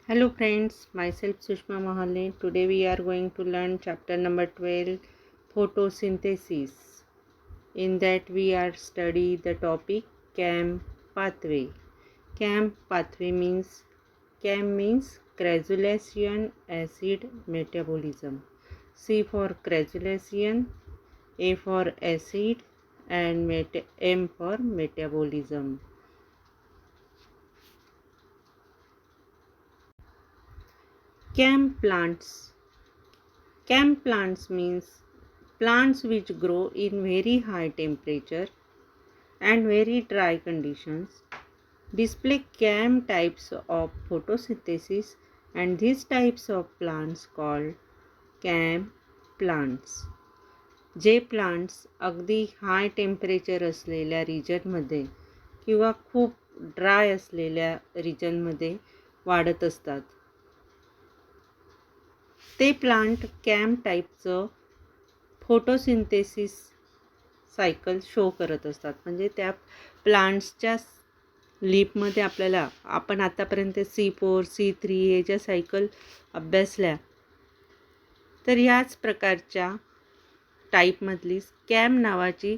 Hello friends, myself Sushma Mahalle. Today we are going to learn chapter number 12, photosynthesis. In that we are study the topic CAM pathway. CAM means crassulacean acid metabolism. C for crassulacean, A for acid and M for metabolism. CAM plants. CAM plants means plants which grow in very high temperature and very dry conditions display CAM types of photosynthesis, and these types of plants called CAM plants. जे plants अगदी high temperature असलेल्या रिजनमध्ये किंवा खूप dry असलेल्या रिजनमध्ये वाढत असतात ते प्लांट कॅम टाईपचं फोटोसिंथेसिस सायकल शो करत असतात. म्हणजे त्या प्लांट्सच्या लीपमध्ये आपण आतापर्यंत C4 C3 हे ज्या सायकल अभ्यासल्या तर याच प्रकारच्या टाईपमधली कॅम नावाची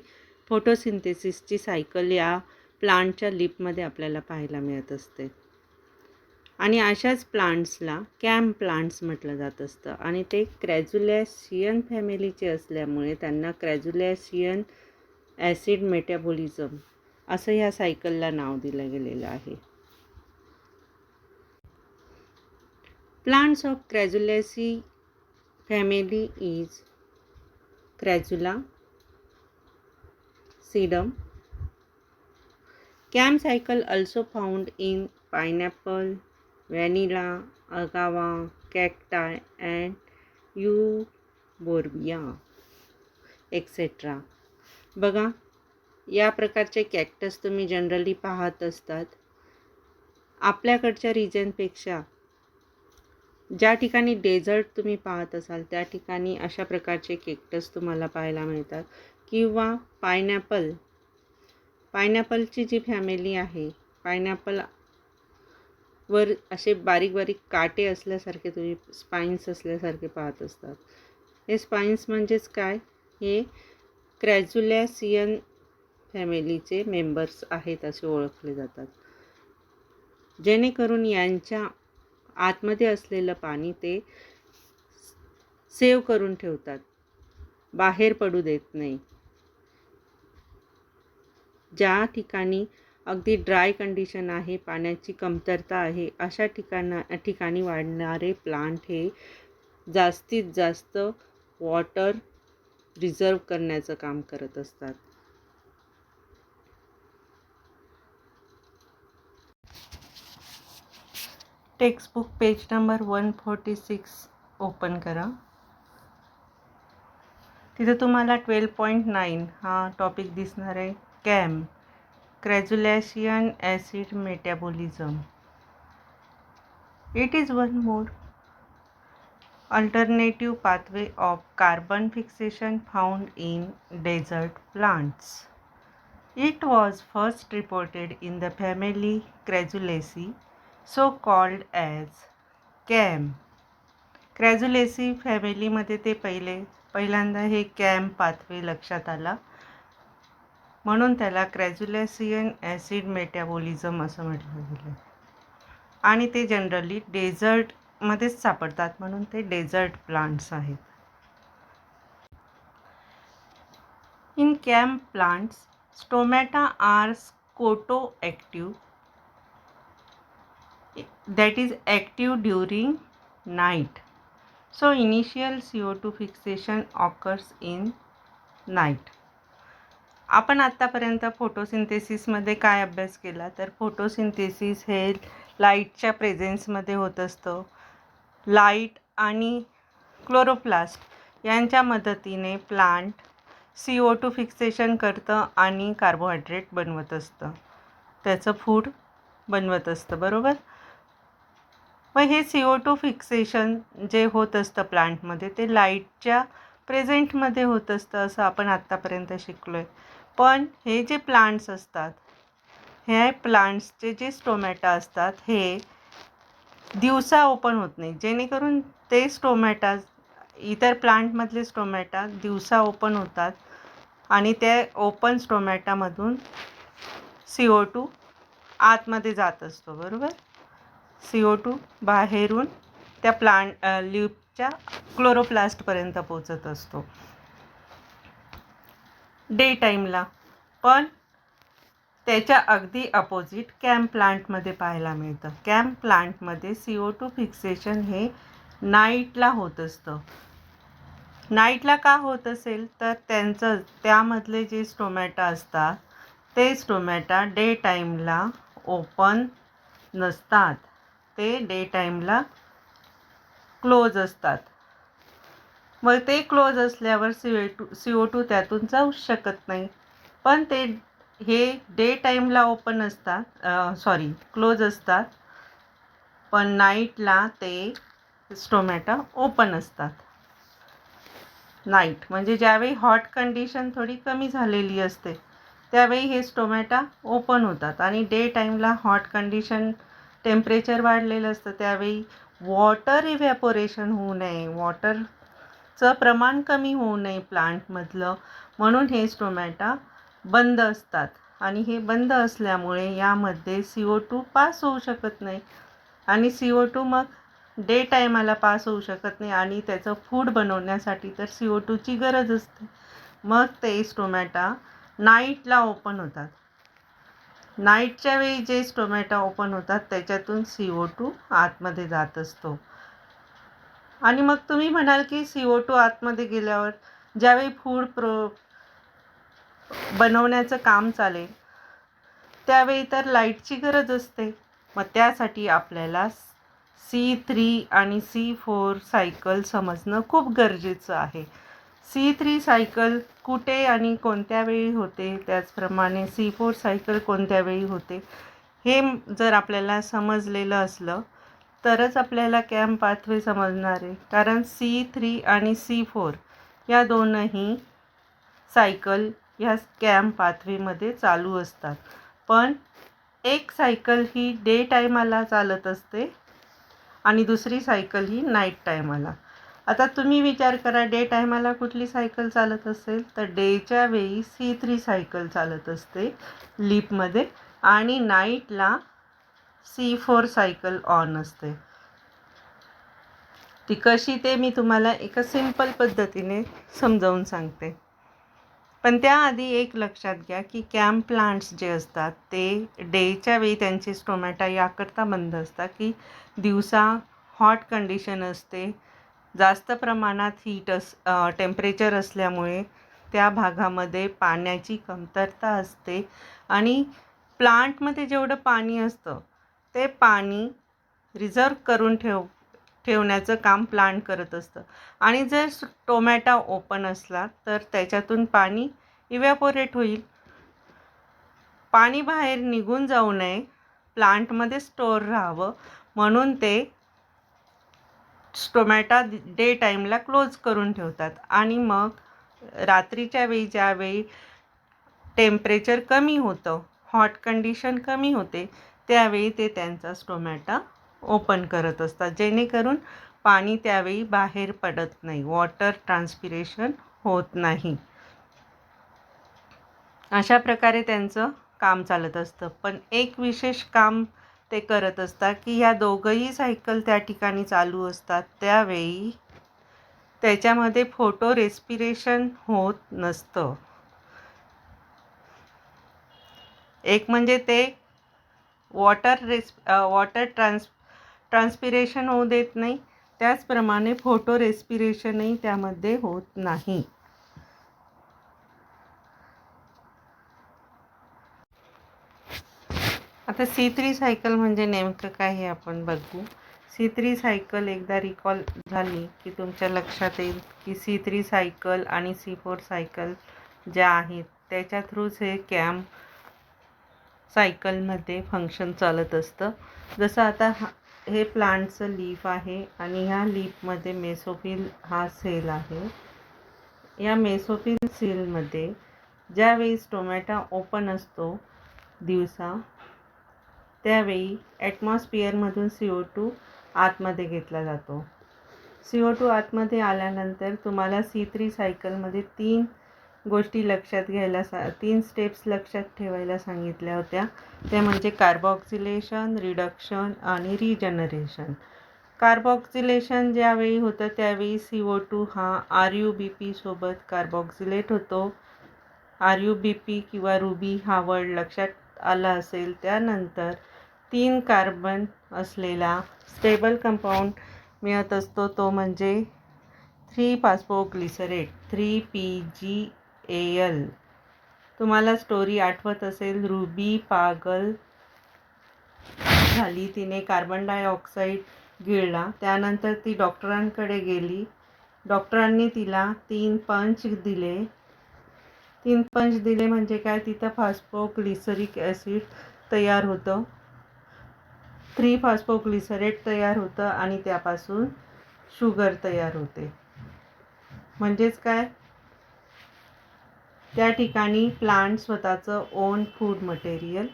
फोटोसिंथेसिसची सायकल या प्लांटच्या लीपमध्ये आपल्याला पाहायला मिळत असते. आणि अशाच प्लांट्सला कॅम प्लांट्स म्हटलं जात असतं आणि ते क्रॅझुलॅसियन फॅमिलीचे असल्यामुळे त्यांना क्रॅझुलॅसियन ॲसिड मेटाबॉलिझम असं ह्या सायकलला नाव दिलं गेलेलं आहे. Plants of Crassulaceae family is Crassula, Sedum. CAM cycle also found in pineapple, vanilla, agave, cacti and euphorbia etc. बघा, या प्रकारचे कॅक्टस तुम्ही जनरली पाहत असतात. आपल्याकडच्या रिजनपेक्षा ज्या ठिकाणी डेझर्ट तुम्ही पाहत असाल त्या ठिकाणी अशा प्रकारचे कॅक्टस तुम्हाला पाहायला मिळतात. किंवा पायनॅपलची जी फॅमिली आहे, पायनॅपल वर असे बारीक बारीक काटे असल्यासारखे तुम्ही स्पाइन्स असल्यासारखे पाहत असतात. हे स्पाइन्स म्हणजेच काय, हे क्रॅझुलॅसियन फॅमिलीचे मेंबर्स आहेत असे ओळखले जातात. जेणेकरून यांच्या आतमध्ये असलेलं पाणी ते सेव्ह करून ठेवतात, बाहेर पडू देत नाही. ज्या ठिकाणी अगदी ड्राय कंडिशन आहे, पाण्याची कमतरता आहे, अशा ठिकाणी वाढणारे प्लांट हे जास्तीत जास्त वॉटर रिझर्व करण्याचं काम करत असतात. टेक्स्टबुक पेज नंबर 146 ओपन करा. तिथे तुम्हाला 12.9 हा टॉपिक दिसणार आहे, CAM crassulacean acid metabolism. It is one more alternative pathway of carbon fixation found in desert plants. It was first reported in the family Crassulaceae, so called as CAM. क्रॅझुलेसी फॅमिलीमध्ये ते पहिल्यांदा हे कॅम पाथवे लक्षात आला, म्हणून त्याला क्रॅझुलॅसियन acid metabolism असं म्हटलं गेलं. आणि ते जनरली डेझर्टमध्येच सापडतात, म्हणून ते डेझर्ट प्लांट्स आहेत. In CAM plants stomata are scotoactive, that is active during night. So initial CO2 fixation occurs in night. आपण आत्तापर्यंत फोटोसिंथेसिसमध्ये काय अभ्यास केला, तर फोटोसिंथेसिस हे लाईटच्या प्रेझेन्समध्ये होत असतं. लाईट आणि क्लोरोप्लास्ट यांच्या मदतीने प्लांट CO2 फिक्सेशन करतं आणि कार्बोहायड्रेट बनवत असतं, त्याचं फूड बनवत असतं, बरोबर. मग हे CO2 फिक्सेशन जे होत असतं प्लांटमध्ये ते लाईटच्या प्रेझेंटमध्ये होत असतं असं आपण आत्तापर्यंत शिकलो आहे. पण हे जे प्लांट्स असतात, हे प्लांट्सचे जे स्टोमॅटा असतात हे दिवसा ओपन होत नाही, जेणेकरून ते स्टोमॅटा इतर प्लांटमधले स्टोमॅटा दिवसा ओपन होतात आणि त्या ओपन स्टोमॅटामधून CO2 आतमध्ये जात असतो, बरोबर. CO2 बाहेरून त्या लीफच्या क्लोरोप्लास्टपर्यंत पोचत असतो डे टाईमला. पण त्याच्या अगदी अपोजिट कॅम्प प्लांटमध्ये पाहायला मिळतं. कॅम्प प्लांटमध्ये CO2 फिक्सेशन हे नाईटला होत असतं. नाईटला का होत असेल तर त्यामधले जे स्टोमॅटा असतात ते स्टोमॅटा डे टाईमला ओपन नसतात, ते डे टाईमला क्लोज असतात. मग ते क्लोज असल्यावर CO2 त्यातून जाऊ शकत नाही. पण हे डे टाईमला ओपन असतात, क्लोज असतात, पण नाईटला ते स्टोमॅटा ओपन असतात. नाईट म्हणजे ज्यावेळी हॉट कंडिशन थोडी कमी झालेली असते त्यावेळी हे स्टोमॅटा ओपन होतात आणि डे टाईमला हॉट कंडिशन टेम्परेचर वाढलेलं असतं त्यावेळी वॉटर इव्हॅपोरेशन होऊ नये, वॉटरचं प्रमाण कमी होऊ नये प्लांटमधलं, म्हणून हे स्टोमॅटा बंद असतात. आणि हे बंद असल्यामुळे यामध्ये CO2 पास होऊ शकत नाही आणि CO2 मग डे टाईमाला पास होऊ शकत नाही आणि त्याचं फूड बनवण्यासाठी तर CO2ची गरज असते. मग ते स्टोमॅटा नाईटला ओपन होतात. नाईटच्या वेळी जे स्टोमॅटा ओपन होतात त्याच्यातून CO2 आतमध्ये जात असतो. आणि मग तुम्ही म्हणाल की CO2 आतमध्ये गेल्यावर ज्यावेळी फूड बनवण्याचं काम चालेल त्यावेळी तर लाईटची गरज असते. मग त्यासाठी आपल्याला C3 आणि C4 सायकल समजणं खूप गरजेचं आहे. C3 सायकल कुठे आणि कोणत्या वेळी होते, त्याचप्रमाणे C4 सायकल कोणत्या वेळी होते, हे जर आपल्याला समजलेलं असलं तरच आपल्याला कॅम्प पाथवे समजणार आहे. कारण C3 आणि C4 या दोनही सायकल ह्या कॅम्प पाथवेमध्ये चालू असतात. पण एक सायकल ही डे टाईमाला चालत असते आणि दुसरी सायकल ही नाईट टाईमाला. आता तुम्ही विचार करा, डे टाईमाला कुठली सायकल चालत असेल तर डेच्या वेळी C3 सायकल चालत असते लीपमध्ये आणि नाईटला C4 सायकल ऑन असते. ती कशी ते मी तुम्हाला एका सिंपल पद्धतीने समजावून सांगते. पण त्याआधी एक लक्षात घ्या की कॅम्प प्लांट्स जे असतात ते डेच्या वेळी त्यांचे स्टोमॅटा याकरता बंद असतात की दिवसा हॉट कंडिशन असते, जास्त प्रमाणात टेम्परेचर असल्यामुळे त्या भागामध्ये पाण्याची कमतरता असते आणि प्लांटमध्ये जेवढं पाणी असतं ते पाणी रिझर्व करून ठेवण्याचं काम प्लांट करत असतं. आणि जर टोमॅटो ओपन असला तर त्याच्यातून पाणी इव्हॅपोरेट होईल. पाणी बाहेर निघून जाऊ नये, प्लांटमध्ये स्टोअर राहावं म्हणून ते टोमॅटो डे टाईमला क्लोज करून ठेवतात. आणि मग रात्रीच्या वेळी ज्यावेळी टेम्परेचर कमी होतं, हॉट कंडिशन कमी होते, त्यावेळी ते त्यांचा टोमॅटो ओपन करत असतात, जेणेकरून पाणी त्यावेळी बाहेर पडत नाही, वॉटर ट्रान्सपिरेशन होत नाही. अशा प्रकारे त्यांचं काम चालत असतं. पण एक विशेष काम ते करत असतात की ह्या दोघंही सायकल त्या ठिकाणी चालू असतात त्यावेळी त्याच्यामध्ये फोटो रेस्पिरेशन होत नसतं. एक म्हणजे ते वॉटर ट्रान्सपिरेशन होऊ देत नाही, त्याचप्रमाणे फोटो रेस्पिरेशनही त्यामध्ये होत नाही. आता C3 सायकल म्हणजे नेमकं काय हे आपण बघू. C3 सायकल एकदा रिकॉल झाली की तुमच्या लक्षात येईल की C3 सायकल आणि C4 सायकल ज्या आहेत त्याच्या थ्रूच हे कॅम्प सायकलमध्ये फंक्शन चालत असतं. जसं आता हे प्लांटचं लीफ आहे आणि ह्या लीफमध्ये मेसोफिल हा सेल आहे. या मेसोफिल सेलमध्ये ज्यावेळी टोमॅटो ओपन असतो दिवसा त्यावेळी ॲटमॉस्फिअरमधून CO2 आतमध्ये घेतला जातो. CO2 आतमध्ये आल्यानंतर तुम्हाला C3 सायकलमध्ये 3 गोष्टी लक्षात घ्यायला 3 स्टेप्स लक्षात ठेवायला सांगितल्या होत्या. त्या म्हणजे कार्बॉक्सिलेशन, रिडक्शन आणि रिजनरेशन. कार्बॉक्सिलेशन ज्यावेळी होतं त्यावेळी CO2 हा RuBP सोबत कार्बॉक्सिलेट होतो. RuBP किंवा रुबी हा वर्ड लक्षात आला असेल. त्यानंतर 3 कार्बन असलेला स्टेबल कंपाऊंड मिळत असतो, तो म्हणजे 3-फॉस्फोग्लिसरेट 3PGAL. तुम्हाला स्टोरी आठवत असेल, रुबी पागल झाली, तिने कार्बन डायऑक्साईड गिळला. त्यानंतर ती डॉक्टरांकडे गेली. डॉक्टरांनी तिला 3 पंच दिले. 3 पंच दिले म्हणजे काय, तिथं फॉस्फोग्लिसरिक ॲसिड तयार होतं, 3-फॉस्फोग्लिसरेट तयार होतं आणि त्यापासून शुगर तयार होते. म्हणजेच काय, त्या ठिकाणी प्लांट स्वतःचं ओन फूड मटेरियल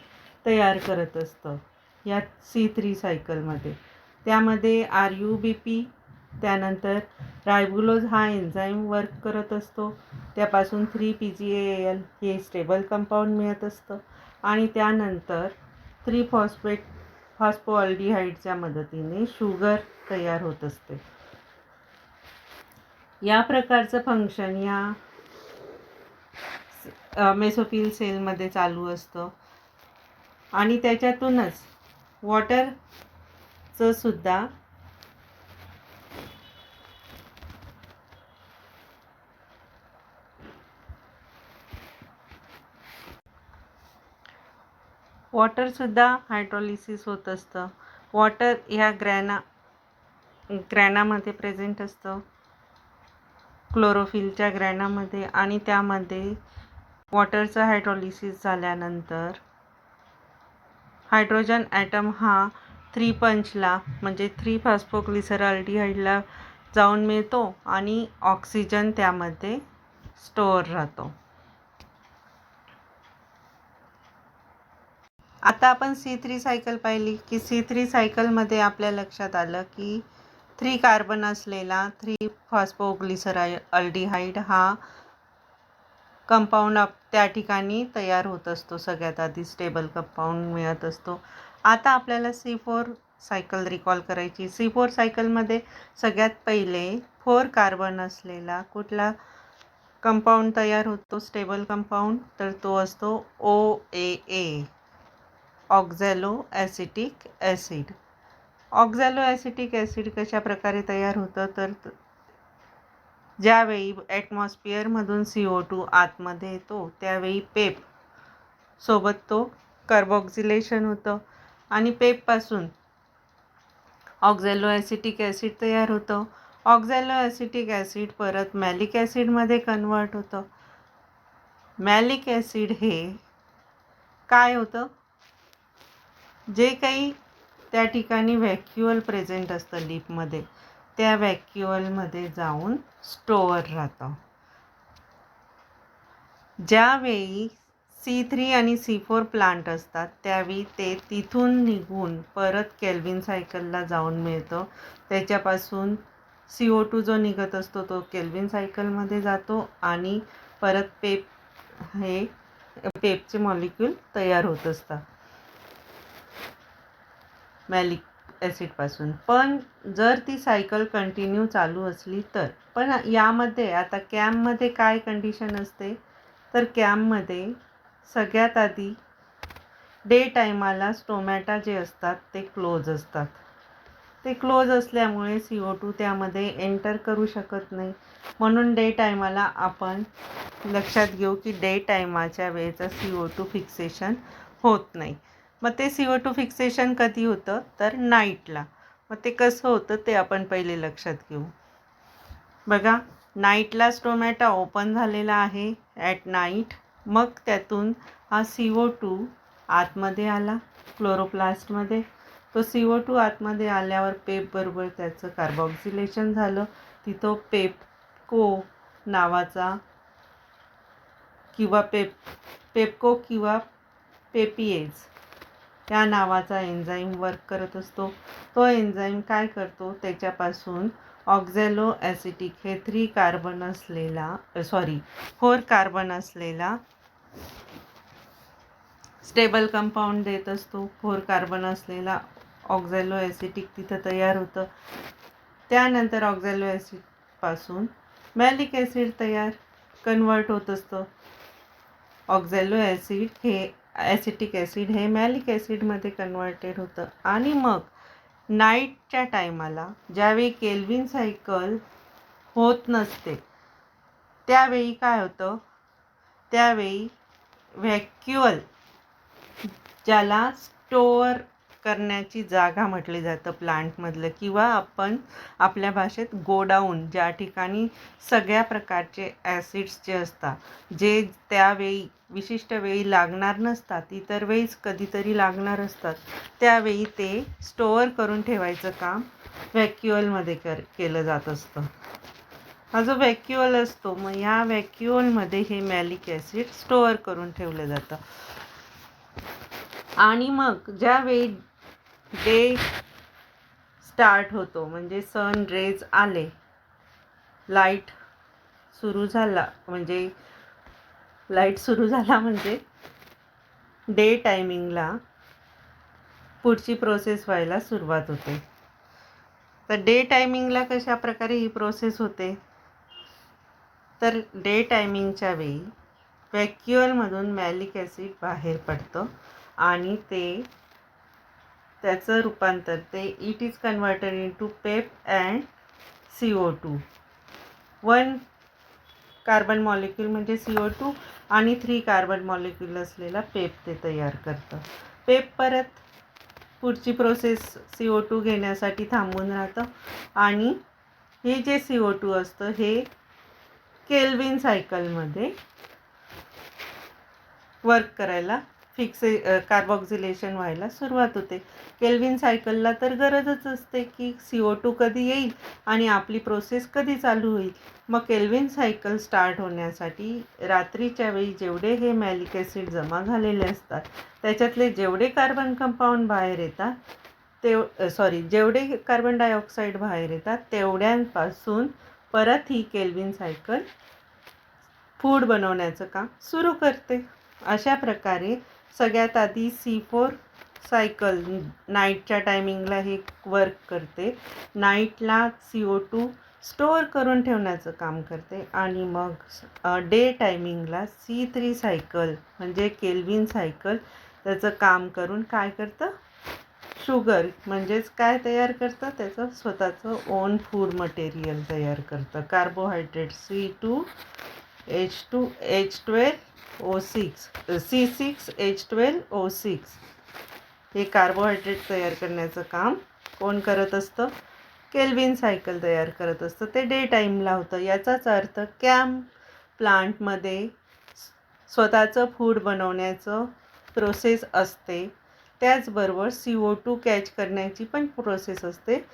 तयार करत असतं या C3 सायकलमध्ये. त्यामध्ये RuBP, त्यानंतर रायबुलोज हा एन्झाईम वर्क करत असतो. त्यापासून 3PGAL हे स्टेबल कंपाऊंड मिळत असतं आणि त्यानंतर 3-फॉस्फोअल्डिहाइडच्या मदतीने शुगर तयार होत असते. या प्रकारचं फंक्शन या मेसोफिल सेलमध्ये चालू असतं आणि त्याच्यातूनच वॉटरचं सुद्धा हायड्रोलिसिस होत असतं. वॉटर ह्या ग्रॅनामध्ये प्रेझेंट असतं, क्लोरोफिलच्या ग्रॅनामध्ये, आणि त्यामध्ये वॉटरचं हायड्रोलिसिस झाल्यानंतर हायड्रोजन ॲटम हा 3 पंचला म्हणजे 3-फॉस्फोग्लिसरॉल्डिहाइडला जाऊन मिळतो आणि ऑक्सिजन त्यामध्ये स्टोअर राहतो. आता आपण C3 सायकल पाहिली की C3 सायकलमध्ये आपल्या लक्षात आलं की 3 कार्बन असलेला 3-फॉस्फोग्लिसरॉल्डिहाइड हा कंपाऊंड त्या ठिकाणी तयार होत असतो. सगळ्यात आधी स्टेबल कंपाऊंड मिळत असतो. आता आपल्याला C4 सायकल रिकॉल करायची. C4 सायकलमध्ये सगळ्यात पहिले 4 कार्बन असलेला कुठला कंपाऊंड तयार होतो, स्टेबल कंपाऊंड, तर तो असतो OAA, oxaloacetic acid. Oxaloacetic acid कशा प्रकारे तयार होतं, तर ज्यावेळी ॲटमॉस्फिअरमधून CO2 आतमध्ये येतो त्यावेळी पेप सोबत तो कार्बॉक्सिलेशन होतं आणि पेपपासून ऑक्झॅलो ॲसिटिक ॲसिड तयार होतं. ऑक्झॅलो ॲसिटिक ॲसिड परत मॅलिक ॲसिडमध्ये कन्वर्ट होतं. मॅलिक ॲसिड हे काय होतं, जे काही त्या ठिकाणी व्हॅक्युअल प्रेझेंट असतं लिपमध्ये, त्या व्हॅक्युअलमध्ये जाऊन स्टोअर राहतं. ज्यावेळी C3 आणि C4 प्लांट असतात त्यावेळी ते तिथून निघून परत केल्विन सायकलला जाऊन मिळतं. त्याच्यापासून CO2 जो निघत असतो तो केल्विन सायकलमध्ये जातो आणि परत पेपचे मॉलिक्यूल तयार होत असतात मॅलिक ॲसिडपासून. पण जर ती सायकल कंटिन्यू चालू असली तर. पण यामध्ये आता कॅम्पमध्ये काय कंडिशन असते, तर कॅम्पमध्ये सगळ्यात आधी डे टायमाला स्टोमॅटा जे असतात ते क्लोज असतात. ते क्लोज असल्यामुळे CO2 त्यामध्ये एंटर करू शकत नाही. म्हणून डे टायमाला आपण लक्षात घेऊ की डे टायमाच्या वेळेचं CO2 फिक्सेशन होत नाही. मग ते CO2 फिक्सेशन कधी होतं, तर नाईटला. मग ते कसं होतं ते आपण पहिले लक्षात घेऊ. बघा, नाईटला स्टोमॅटा ओपन झालेला आहे ॲट नाईट. मग त्यातून हा CO2 आतमध्ये आला क्लोरोप्लास्टमध्ये. तो CO2 आतमध्ये आल्यावर पेपबरोबर त्याचं कार्बॉक्सिलेशन झालं. तिथं पेपको नावाचा किंवा पेपको किंवा पेपिएज या नावाचा एन्झाईम वर्क करत असतो. तो एन्झाईम काय करतो, त्याच्यापासून ऑक्झॅलो ॲसिटिक हे 4 कार्बन असलेला स्टेबल कंपाऊंड देत असतो. 4 कार्बन असलेला ऑक्झॅलो ॲसिटिक तिथं तयार होतं. त्यानंतर ऑक्झॅलो ॲसिडपासून मॅलिक ॲसिड कन्वर्ट होत असतं. ऑक्झॅलो ॲसिड हे ॲसिटिक ॲसिड हे मॅलिक ॲसिडमध्ये कन्वर्टेड होतं. आणि मग नाईटच्या टायमाला ज्यावेळी केल्विन सायकल होत नसते त्यावेळी काय होतं, त्यावेळी व्हॅक्युअल, ज्याला स्टोअर करण्याची जागा म्हटली जातं प्लांटमधलं, किंवा आपण आपल्या भाषेत गोडाऊन, ज्या ठिकाणी सगळ्या प्रकारचे ॲसिड्स जे असतात, जे त्यावेळी विशिष्ट वेळी लागणार नसतात, इतर वेळीच कधीतरी लागणार असतात, त्यावेळी ते स्टोअर करून ठेवायचं काम व्हॅक्युअलमध्ये केलं जात असतं. हा जो व्हॅक्युअल असतो, मग ह्या व्हॅक्युअलमध्ये हे मॅलिक ॲसिड स्टोअर करून ठेवलं जातं. आणि मग ज्यावेळी डे स्टार्ट होतो, म्हणजे सन रेज आले, लाईट सुरू झाला म्हणजे डे टायमिंगला पुढची प्रोसेस व्हायला सुरुवात होते. तर डे टायमिंगला कशा प्रकारे ही प्रोसेस होते, तर डे टायमिंगच्या वेळी व्हॅक्युअलमधून मॅलिक ॲसिड बाहेर पडतं आणि त्याचं रूपांतर it is converted into Pep and CO2. 1 carbon molecule म्हणजे CO2 आणि 3 कार्बन मॉलिक्यूल असलेला पेप ते तयार करतं. पेप परत पुढची प्रोसेस CO2 घेण्यासाठी थांबून राहतं आणि हे जे CO2 असतं हे केल्विन सायकलमध्ये वर्क करायला कार्बॉक्झिलेशन व्हायला सुरुवात होते. केल्विन सायकलला तर गरजच असते की CO2 कधी येईल आणि आपली प्रोसेस कधी चालू होईल. मग केल्विन सायकल स्टार्ट होण्यासाठी रात्रीच्या वेळी जेवढे हे मॅलिक ॲसिड जमा झालेले असतात त्याच्यातले जेवढे कार्बन कंपाऊंड बाहेर येतात जेवढे कार्बन डायऑक्साईड बाहेर येतात तेवढ्यांपासून परत ही केल्विन सायकल फूड बनवण्याचं काम सुरू करते. अशा प्रकारे सगळ्यात आधी C4 सायकल नाईटच्या टायमिंगला हे वर्क करते. नाईटला CO2 स्टोअर करून ठेवण्याचं काम करते आणि मग डे टायमिंगला C3 सायकल म्हणजे केल्विन सायकल त्याचं काम करून काय करतं, शुगर म्हणजेच काय तयार करतं, त्याचं स्वतःचं ओन फूड मटेरियल तयार करतं. कार्बोहायड्रेट C6H12O6 हे कार्बोहायड्रेट तयार करण्याचं काम कोण करत असतं, केल्विन सायकल तयार करत असतं. ते डे टाईमला होतं. याचाच अर्थ प्लांटमध्ये स्वतःचं फूड बनवण्याचं प्रोसेस असते, त्याचबरोबर CO2 कॅच करण्याची पण प्रोसेस असते,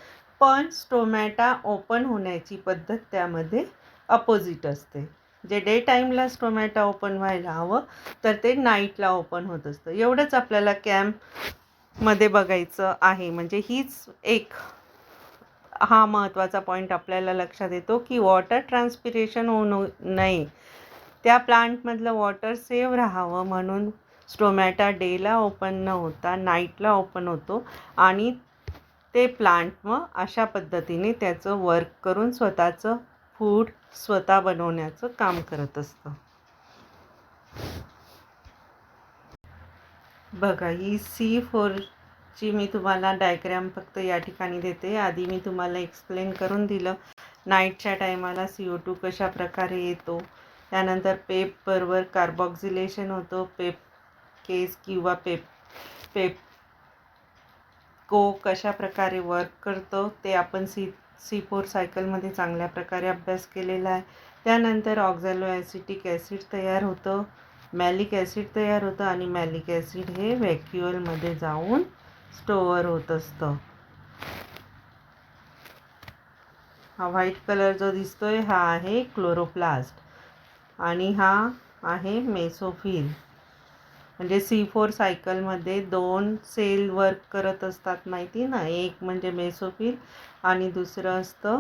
पण स्टोमॅटा ओपन होण्याची पद्धत त्यामध्ये अपोजिट असते. जे डे टाईमला स्टोमॅटा ओपन व्हायला हवं तर ते नाईटला ओपन होत असतं. एवढंच आपल्याला कॅम्पमध्ये बघायचं आहे. म्हणजे हा महत्त्वाचा पॉईंट आपल्याला लक्षात येतो की वॉटर ट्रान्सपिरेशन होऊ नये, त्या प्लांटमधलं वॉटर सेव्ह राहावं म्हणून स्टोमॅटा डेला ओपन न होता नाईटला ओपन होतो आणि ते प्लांट मग अशा पद्धतीने त्याचं वर्क करून स्वतःचं फूड स्वतः बनवण्याचं काम करत असतं. बघा, ही C4ची मी तुम्हाला डायग्रॅम फक्त या ठिकाणी देते. आधी मी तुम्हाला एक्सप्लेन करून दिलं नाईटच्या टायमाला CO2 कशा प्रकारे येतो, त्यानंतर पेप बरोबर कार्बॉक्झिलेशन होतं, पेप केस किंवा पेप कशा प्रकारे वर्क करतो ते आपण C4 सायकलमध्ये चांगल्या प्रकारे अभ्यास केलेला आहे. त्यानंतर ऑक्झॅलो ॲसिटिक ॲसिड तयार होतं, मॅलिक ॲसिड तयार होतं आणि मॅलिक ॲसिड हे व्हॅक्युअलमध्ये जाऊन स्टोअर होत असतं. हा व्हाईट कलर जो दिसतोय हा आहे क्लोरोप्लास्ट आणि हा आहे मेसोफिल. म्हणजे C4 सायकलमध्ये 2 सेल वर्क करत असतात माहिती ना, एक म्हणजे मेसोफिल आणि दुसरं असतं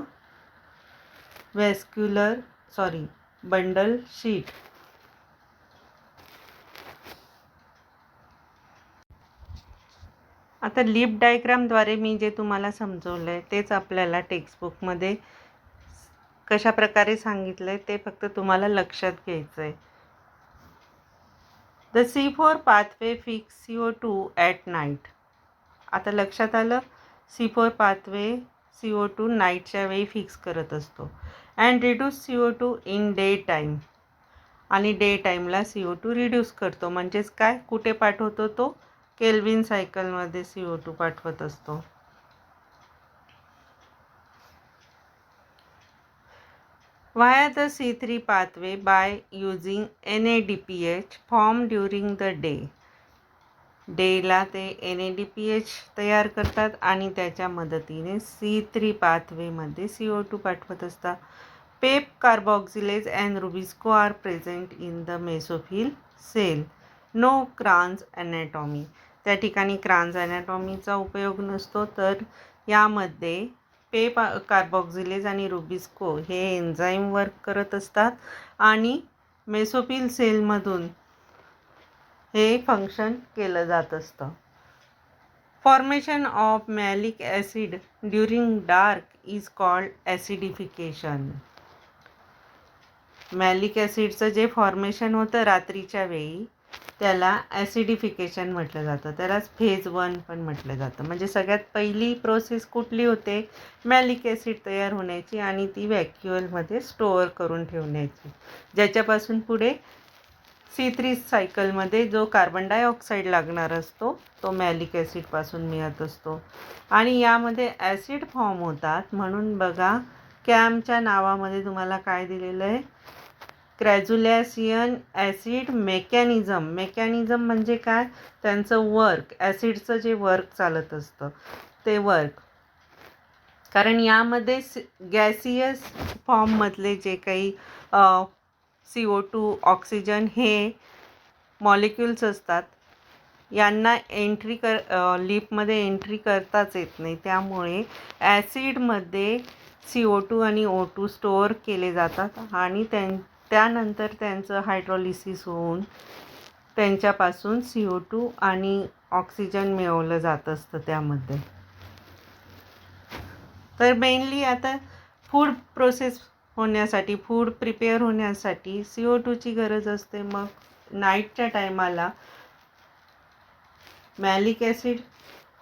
बंडल शीट. आता लिप डायग्रामद्वारे मी जे तुम्हाला समजवलं आहे तेच आपल्याला टेक्स्टबुकमध्ये कशा प्रकारे सांगितलं आहे ते फक्त तुम्हाला लक्षात घ्यायचं आहे. The C4 pathway fix CO2 at night. आता लक्षात आलं, C4 पाथवे CO2 नाईटच्या वेळी फिक्स करत असतो. And reduce CO2 in day time. आणि डे टाईमला CO2 रिड्यूस करतो. म्हणजेच काय, कुठे पाठवतो तो? केल्विन सायकलमध्ये CO2 पाठवत असतो. Via the C3 pathway by using NADPH form during the day. डेला ते NADPH तयार करतात आणि त्याच्या मदतीने C3 पाथवेमध्ये CO2 पाठवत असतात. PEP carboxylase and RuBisCO are present in the mesophyll cell. No kranz anatomy. त्या ठिकाणी क्रान्स ॲनाटॉमीचा उपयोग नसतो, तर यामध्ये पेप कार्बोक्सिलेज आणि रुबिस्को हे एन्झाईम वर्क करत असतात आणि मेसोफिल सेलमधून हे फंक्शन केलं जात असतं. Formation of malic acid during dark is called acidification. Malic ॲसिडचं जे फॉर्मेशन होतं रात्रीच्या वेळी त्याला ॲसिडिफिकेशन म्हटलं जातं. त्यालाच फेज 1 पण म्हटलं जातं. म्हणजे सगळ्यात पहिली प्रोसेस कुठली होते? मॅलिक ॲसिड तयार होण्याची आणि ती व्हॅक्युअलमध्ये स्टोअर करून ठेवण्याची, ज्याच्यापासून पुढे C3 सायकलमध्ये जो कार्बन डायऑक्साईड लागणार असतो तो मॅलिक ॲसिडपासून मिळत असतो. आणि यामध्ये ॲसिड फॉर्म होतात. म्हणून बघा, कॅमच्या नावामध्ये तुम्हाला काय दिलेलं आहे? क्रॅझुलॅसियन ॲसिड मेकॅनिझम. मेकॅनिझम म्हणजे काय? त्यांचं वर्क, ॲसिडचं जे वर्क चालत असतं ते वर्क. कारण यामध्ये गॅसियस फॉर्ममधले जे काही CO2, ऑक्सिजन हे मॉलिक्युल्स असतात यांना लिपमध्ये एंट्री करताच येत नाही. त्यामुळे ॲसिडमध्ये CO2 आणि O2 स्टोअर केले जातात आणि त्यानंतर त्यांचं हायड्रोलिसिस होऊन त्यांच्यापासून CO2 आणि ऑक्सिजन मिळवलं जात असतं त्यामध्ये. तर मेनली आता फूड प्रोसेस होण्यासाठी, फूड प्रिपेअर होण्यासाठी CO2ची गरज असते. मग नाईटच्या टायमाला मॅलिक ॲसिड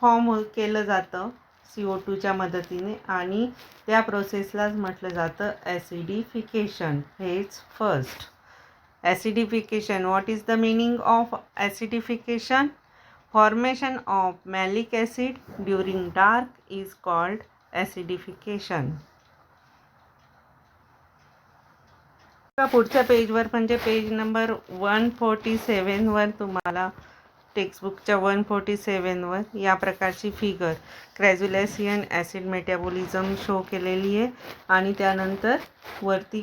फॉर्म केलं जातं CO2च्या मदतीने आणि त्या प्रोसेसलाच म्हटलं जातं ॲसिडिफिकेशन. हेच first. Acidification. What is the meaning of acidification? Formation of malic acid during dark is called acidification. पुढच्या पेजवर म्हणजे पेज नंबर 147वर तुम्हाला टेक्स्टबुकच्या 147वर या प्रकारची फिगर क्रॅझुलॅसियन ॲसिड मेटॅबॉलिझम शो केलेली आहे. आणि त्यानंतर वरती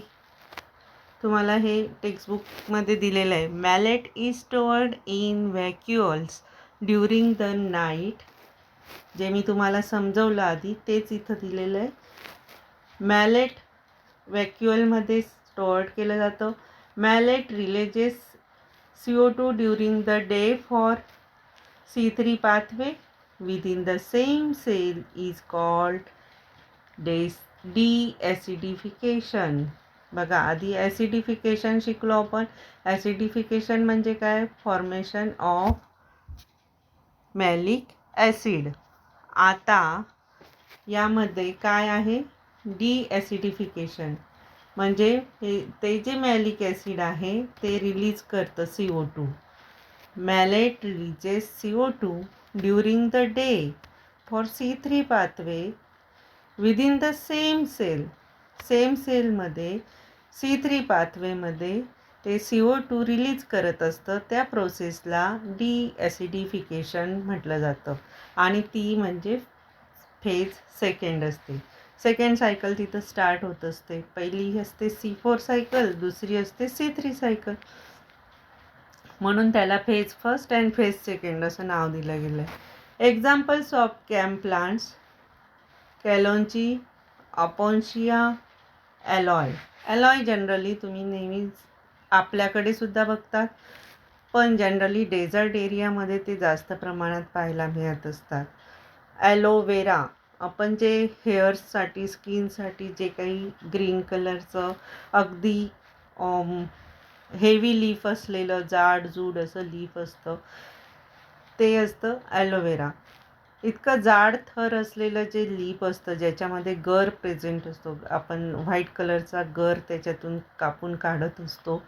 तुम्हाला हे टेक्स्टबुकमध्ये दिलेलं आहे. Malate is stored in व्हॅक्युअल्स during the night. जे मी तुम्हाला समजवलं आधी तेच इथं दिलेलं आहे. मॅलेट व्हॅक्युअलमध्ये स्टोअर्ड केलं जातं. Malate releases CO2 during the day for C3 pathway within the same cell is called de-acidification. बघा, आधी ॲसिडिफिकेशन शिकलो आपण. ॲसिडिफिकेशन म्हणजे काय? Formation of malic acid. आता यामध्ये काय आहे? डी-ॲसिडिफिकेशन म्हणजे ते जे मॅलिक ॲसिड आहे ते रिलीज करतं CO2. Malate releases CO2 during the day for C3 pathway within the same cell. Same सेलमध्ये C3 पाथवेमध्ये ते CO2 रिलीज करत असतं. त्या प्रोसेसला डी-ॲसिडिफिकेशन म्हटलं जातं आणि ती म्हणजे फेज सेकंड असते. सेकंड सायकल तिथं स्टार्ट होत असते. पहिली असते C4 सायकल, दुसरी असते C3 सायकल. म्हणून त्याला phase first and phase second असं नाव दिलं गेलं आहे. Examples of CAM plants: Kalanchoe, Opuntia, aloe. Aloe generally तुम्ही नेहमीच आपल्याकडे सुद्धा बघतात, पण जनरली डेझर्ट एरियामध्ये ते जास्त प्रमाणात पाहायला मिळत असतात. ॲलोवेरा, आपण जे हेअर्ससाठी, स्किनसाठी जे काही ग्रीन कलरचं अगदी हेवी लीफ असलेलं जाडजूड असं लीफ असतं ते असतं ॲलोवेरा. इतकं जाड थर असलेलं जे लीफ असतं ज्याच्यामध्ये गर प्रेझेंट असतो, आपण व्हाईट कलरचा गर त्याच्यातून कापून काढत असतो,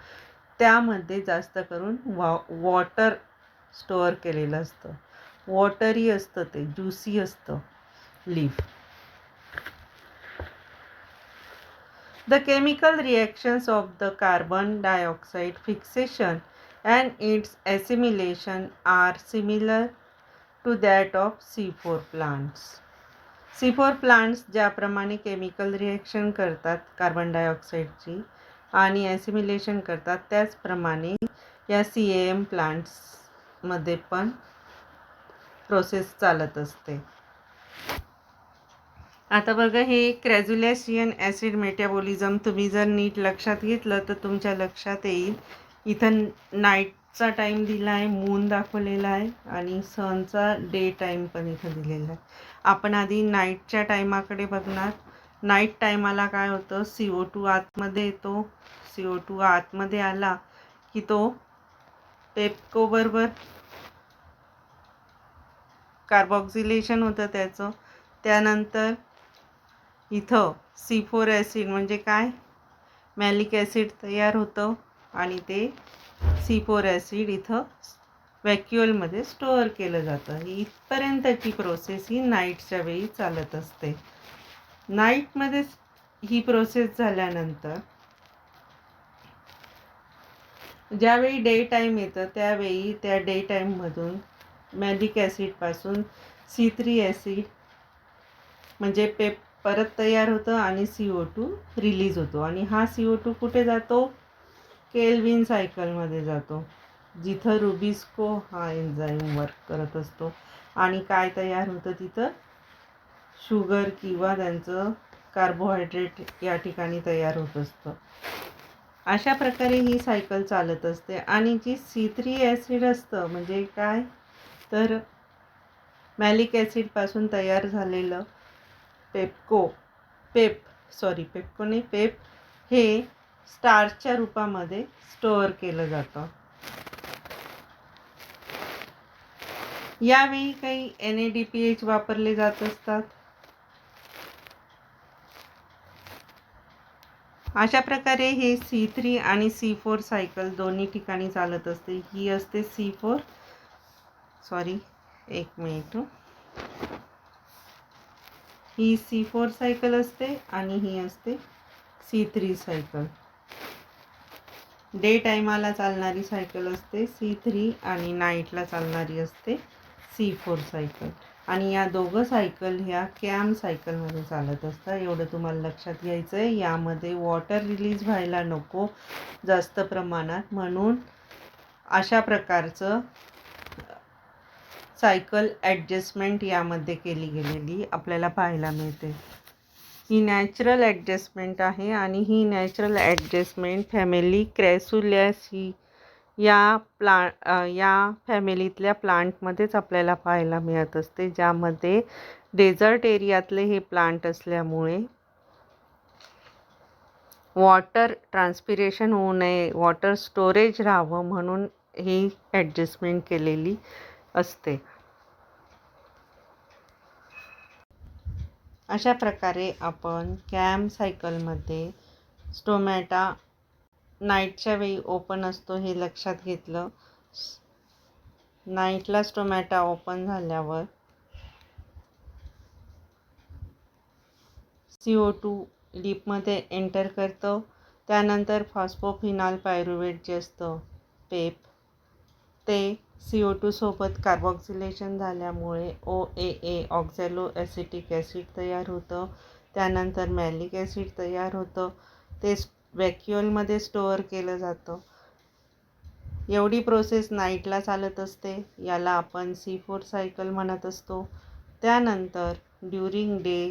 त्यामध्ये जास्त करून वॉटर स्टोअर केलेलं असतं. वॉटरी असतं, ते ज्युसी असतं leaf. The chemical reactions of the carbon dioxide fixation and its assimilation are similar to that of C4 plants. C4 plants ज्याप्रमाणे केमिकल रिॲक्शन करतात कार्बन डायऑक्साईडची आणि ॲसिमिलेशन करतात, त्याचप्रमाणे या CAM प्लांट्समध्ये पण प्रोसेस चालत असते. आता बघा, हे क्रॅझुलॅशियन ॲसिड मेटाबॉलिझम तुम्ही जर नीट लक्षात घेतलं तर तुमच्या लक्षात येईल. इथं नाईटचा टाईम दिला आहे, मून दाखवलेला आहे आणि सनचा डे टाईम पण इथं दिलेला आहे. आपण आधी नाईटच्या टायमाकडे बघणार. नाईट टायमाला काय होतं, CO2 आतमध्ये येतो. CO2 आतमध्ये आला की तो पेप्कोबरोबर कार्बॉक्सिलेशन होतं त्याचं. त्यानंतर इथं C4 ॲसिड म्हणजे काय, मॅलिक ॲसिड तयार होतं आणि ते C4 ॲसिड इथं व्हॅक्युअलमध्ये स्टोअर केलं जातं. ही इथपर्यंतची प्रोसेस ही नाईटच्या वेळी चालत असते. नाईटमध्ये ही प्रोसेस झाल्यानंतर ज्यावेळी डे टाईम येतं त्यावेळी त्या डे टाईममधून मॅलिक ॲसिडपासून C3 ॲसिड म्हणजे पेप परत तयार होतं आणि CO2 रिलीज होतो. आणि हा CO2 कुठे जातो, केल्विन सायकलमध्ये जातो, जिथं रुबिस्को हा एन्झाईम वर्क करत असतो. आणि काय तयार होतं तिथं, शुगर किंवा त्यांचं कार्बोहायड्रेट या ठिकाणी तयार होत असतं. अशा प्रकारे ही सायकल चालत असते. आणि जी C3 ॲसिड असतं म्हणजे काय, तर मॅलिक ॲसिडपासून तयार झालेलं पेप हे स्टार्चच्या रूपामध्ये स्टोअर केलं जातं. यावेळी काही NADPH वापरले जात असतात. अशा प्रकारे हे C3 आणि C4 सायकल दोन्ही ठिकाणी चालत असते. ही असते ही C4 सायकल असते आणि ही असते C3 सायकल. डे टायमाला चालणारी सायकल असते C3 आणि नाईटला चालणारी असते C4 सायकल. आणि या दोघं सायकल ह्या कॅम सायकलमध्ये चालत असतात. एवढं तुम्हाला लक्षात घ्यायचं आहे. यामध्ये वॉटर रिलीज व्हायला नको जास्त प्रमाणात, म्हणून अशा प्रकारचं सायकल ॲडजस्टमेंट यामध्ये केली गेलेली आपल्याला पाहायला मिळते. ही नॅचरल ॲडजस्टमेंट आहे आणि ही नॅचरल ॲडजस्टमेंट फॅमिली क्रॅझुलॅसी या फॅमिलीतल्या प्लांटमध्येच आपल्याला पाहायला मिळत असते, ज्यामध्ये डेझर्ट एरियातले हे प्लांट असल्यामुळे वॉटर ट्रान्सपिरेशन होऊ नये, वॉटर स्टोरेज राहावं म्हणून ही ॲडजस्टमेंट केलेली असते. अशा प्रकारे आपण कॅम सायकलमध्ये स्टोमॅटा नाईटच्या वेळी ओपन असतो हे लक्षात घेतलं. नाईटला स्टोमॅटा ओपन झाल्यावर CO2 लीपमध्ये एंटर करतो. त्यानंतर फॉस्फोफिनॉल पायरुवेट जे असतं पेप, ते CO2 सोबत कार्बॉक्सिलेशन झाल्यामुळे OAA ऑक्झॅलो ॲसिटिक ॲसिड तयार होतं. त्यानंतर मॅलिक ॲसिड तयार होतं. ते व्हॅक्युअलमध्ये स्टोअर केलं जातं. एवढी प्रोसेस नाईटला चालत असते, याला आपण C4 सायकल म्हणत असतो. त्यानंतर during day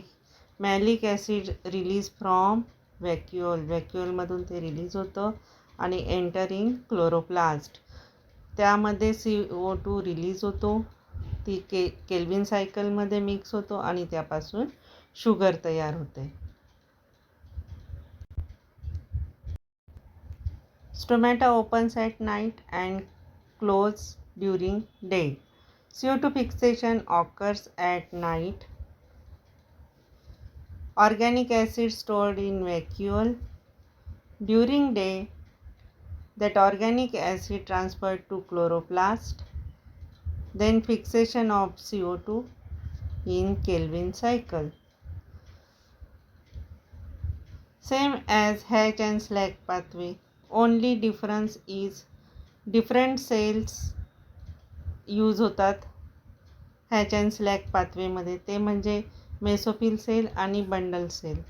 malic acid release from व्हॅक्युअलमधून ते रिलीज होतं आणि एंटरिंग क्लोरोप्लास्ट, त्यामध्ये CO2 रिलीज होतो, ती केल्विन सायकलमध्ये मिक्स होतो आणि त्यापासून शुगर तयार होते. Stomata opens at night and closes during day. CO2 fixation occurs at night. Organic acid stored in vacuole. During day, that organic acid transferred to chloroplast. Then fixation of CO2 in Kelvin cycle. Same as Hatch and Slack pathway. Only difference is different cells use होतात hash and slack पाथवेमध्ये, ते म्हणजे mesophyll sale आणि bundle sale.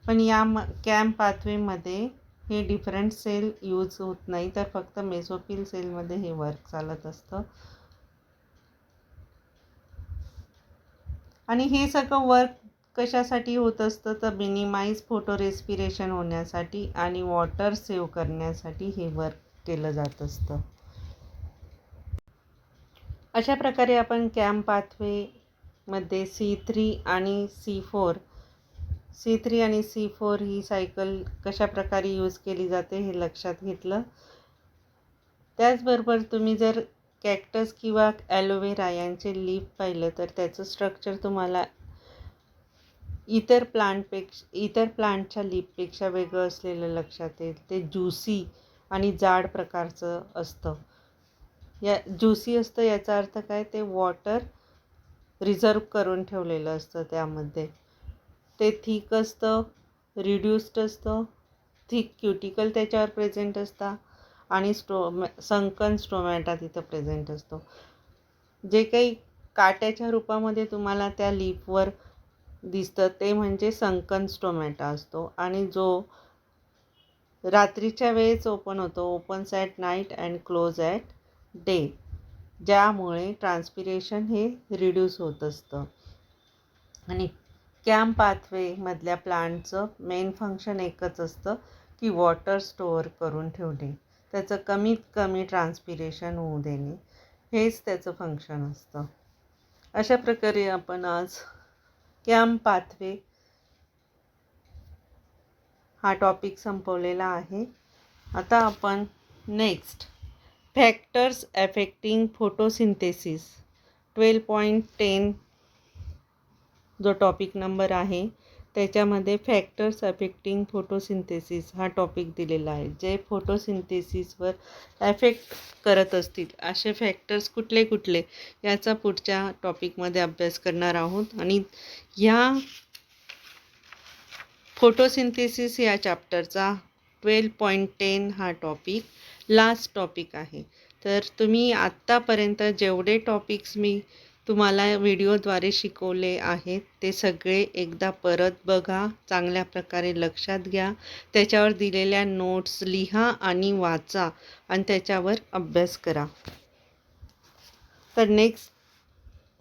पण या camp पाथवेमध्ये हे different sale use होत नाही, तर फक्त मेसोफिल सेलमध्ये हे वर्क चालत असतं. आणि हे सगळं वर्क कशासाठी होत असतं तर मिनिमाइज फोटो रेस्पिरेशन होण्यासाठी आणि वॉटर सेव्ह करण्यासाठी हे वर्क केलं जात असतं. अशा प्रकारे आपण कॅम्प पाथवेमध्ये C3 आणि C4 ही सायकल कशा प्रकारे यूज केली जाते हे लक्षात घेतलं. त्याचबरोबर तुम्ही जर कॅक्टस किंवा ॲलोवेरा यांचे लीफ पाहिलं तर त्याचं स्ट्रक्चर तुम्हाला इतर प्लांटच्या लीफपेक्षा वेगळं असलेलं लक्षात येईल. ते ज्युसी आणि जाड प्रकारचं असतं. या ज्युसी असतं याचा अर्थ काय, ते वॉटर रिझर्व करून ठेवलेलं असतं त्यामध्ये. ते थिक असतं, रिड्यूस्ड असतं, थिक क्युटिकल त्याच्यावर प्रेझेंट असतात आणि संकन स्टोमॅटा तिथं प्रेझेंट असतो. जे काही काट्याच्या रूपामध्ये तुम्हाला त्या लीफवर दिसतं ते म्हणजे संकन स्टोमॅटा असतो आणि जो रात्रीच्या वेळेस ओपन होतो, opens at night and close at day, ज्यामुळे ट्रान्सपिरेशन हे रिड्यूस होत असतं. आणि कॅम्प पाथवेमधल्या प्लांटचं मेन फंक्शन एकच असतं की वॉटर स्टोअर करून ठेवणे, त्याचं कमीत कमी ट्रान्सपिरेशन होऊ देणे, हेच त्याचं फंक्शन असतं. अशा प्रकारे आपण आज कॅम्प पाथवे हा टॉपिक संपवलेला आहे. आता आपण नेक्स्ट फॅक्टर्स अफेक्टिंग फोटोसिंथेसिस 12.10 जो टॉपिक नंबर आहे त्याच्यामध्ये फॅक्टर्स अफेक्टिंग फोटोसिंथेसिस हा टॉपिक दिलेला आहे. जे फोटोसिंथेसिसवर ॲफेक्ट करत असतील असे फॅक्टर्स कुठले कुठले याचा पुढच्या टॉपिकमध्ये अभ्यास करणार आहोत. आणि ह्या फोटोसिंथेसिस या चॅप्टरचा 12.10 हा टॉपिक लास्ट टॉपिक आहे. तर तुम्ही आत्तापर्यंत जेवढे टॉपिक्स मी तुम्हाला व्हिडिओद्वारे शिकवले आहेत ते सगळे एकदा परत बघा, चांगल्या प्रकारे लक्षात घ्या, त्याच्यावर दिलेल्या नोट्स लिहा आणि वाचा आणि त्याच्यावर अभ्यास करा. तर नेक्स्ट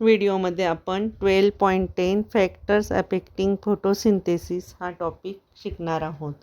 व्हिडिओमध्ये आपण 12.10 फॅक्टर्स अफेक्टिंग फोटोसिंथेसिस हा टॉपिक शिकणार आहोत.